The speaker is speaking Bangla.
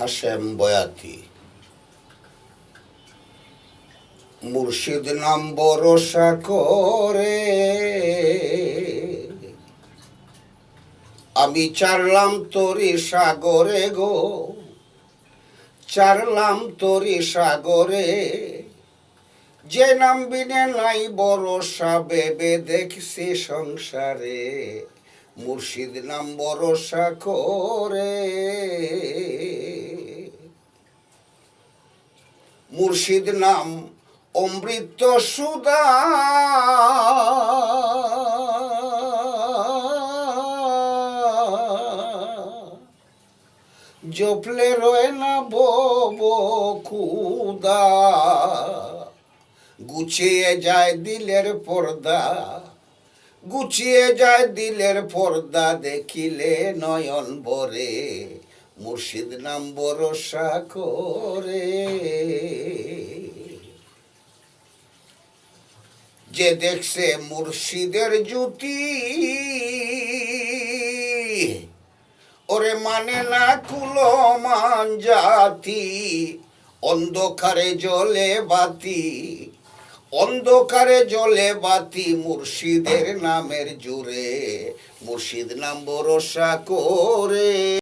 হাশেম বয়াতি। মুর্শিদ নাম ভরসা করে আমি চারলাম তরি সাগরে গো, চারলাম তরি সাগরে। যে নাম বিনে নাই ভরসা ভেবে দেখছি সংসারে, মুর্শিদ নাম ভরসা করে। মুর্শিদ নাম অমৃত সুধা, জপলে রয় না বব খুদা। গুছিয়ে যায় দিলের পর্দা, গুছিয়ে যায় দিলের পর্দা, দেখিলে নয়ন ভরে, মুর্শিদ নাম ভরসা করে। যে দেখছে মুর্শিদের জ্যোতি, ওরে মানে না কুলো মান জাতি। অন্ধকারে জ্বলে বাতি, অন্ধকারে জ্বলে বাতি, মুর্শিদের নামের জোরে, মুর্শিদ নাম ভরসা করে।